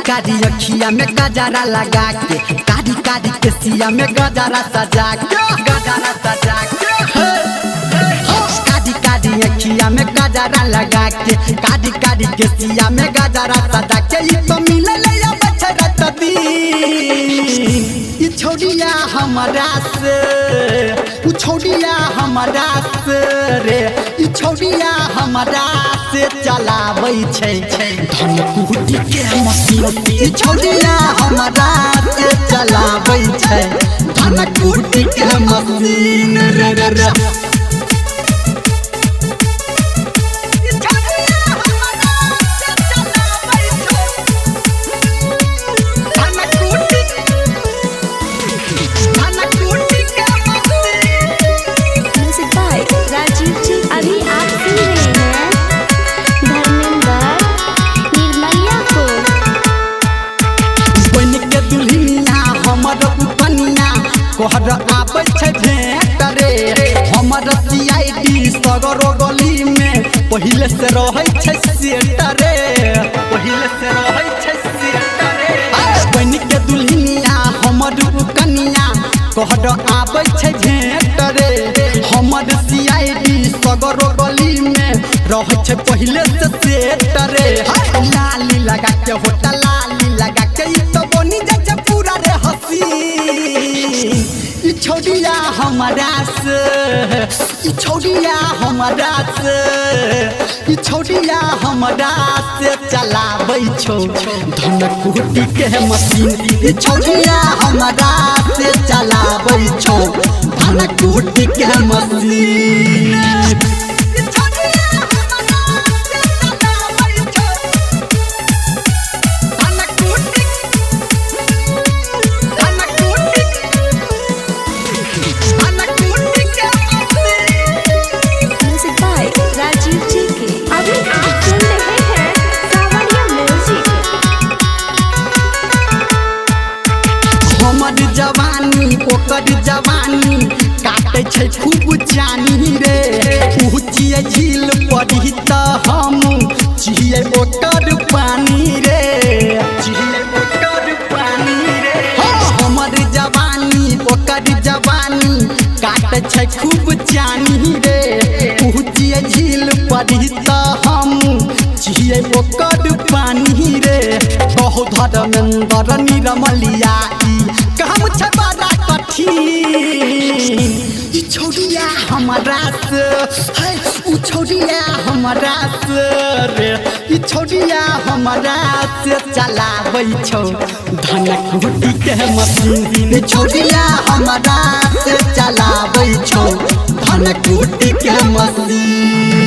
कारी अखिया में गजरा लगा के कारी कारी के सिया में गजरा सजा के कारी कारी अखिया में गजरा लगा के कारी कारी के सिया में गजरा सजा के ये तो मिले या बछड़ा तदी ये छोड़िया हमारा से उ छोड़िया हमारा से रे ये छोड़िया हमारा से चलाबै छै धन कुटी के मशीन ये छोड़िया हमारा से चलाबै छै धन कुटी के मशीन रे रे रे कोहर आबै छै भेंट रे हमर सीआईडी सगरो गली में पहिले से रहै छै सेट रे पहिले से रहै छै सेट रे बन के दुल्हनिया हमर कनिया कोहर आबै छै भेंट रे हमर सीआईडी सगरो गली में रहै छै पहिले से सेट रे लाली लगा के होटा लाली लगा के ई तो बनी जाइ छै पूरा रे हसीन छोड़िया हमारा से छोड़िया हमारा से छोड़िया हमारा से चलाबै छौ धन कुटी के मशीन छोड़िया हमारा से चलाबै छौ धन कुटी के मशीन जवानी ओकर जवानी काटे छै खूब जानी रे पहुँचिए झील पड़ी त हम छिए ओकर पानी रे छिए ओकर पानी रे हमर जवानी ओकर जवानी काटे छै खूब जानी रे पहुँचिए झील पड़ी त हम छिए ओकर पानी रे कहो धर्मेंद्र निरमलिया काम छै बड़ा कठिन ई छोड़िया हमारा से उ छोड़िया हमारा से रे ई छोड़िया हमारा से चलाबै छौ धन कुटी के मशीन छोड़िया हमारा से चलाबै छौ धन कुटी के मशीन।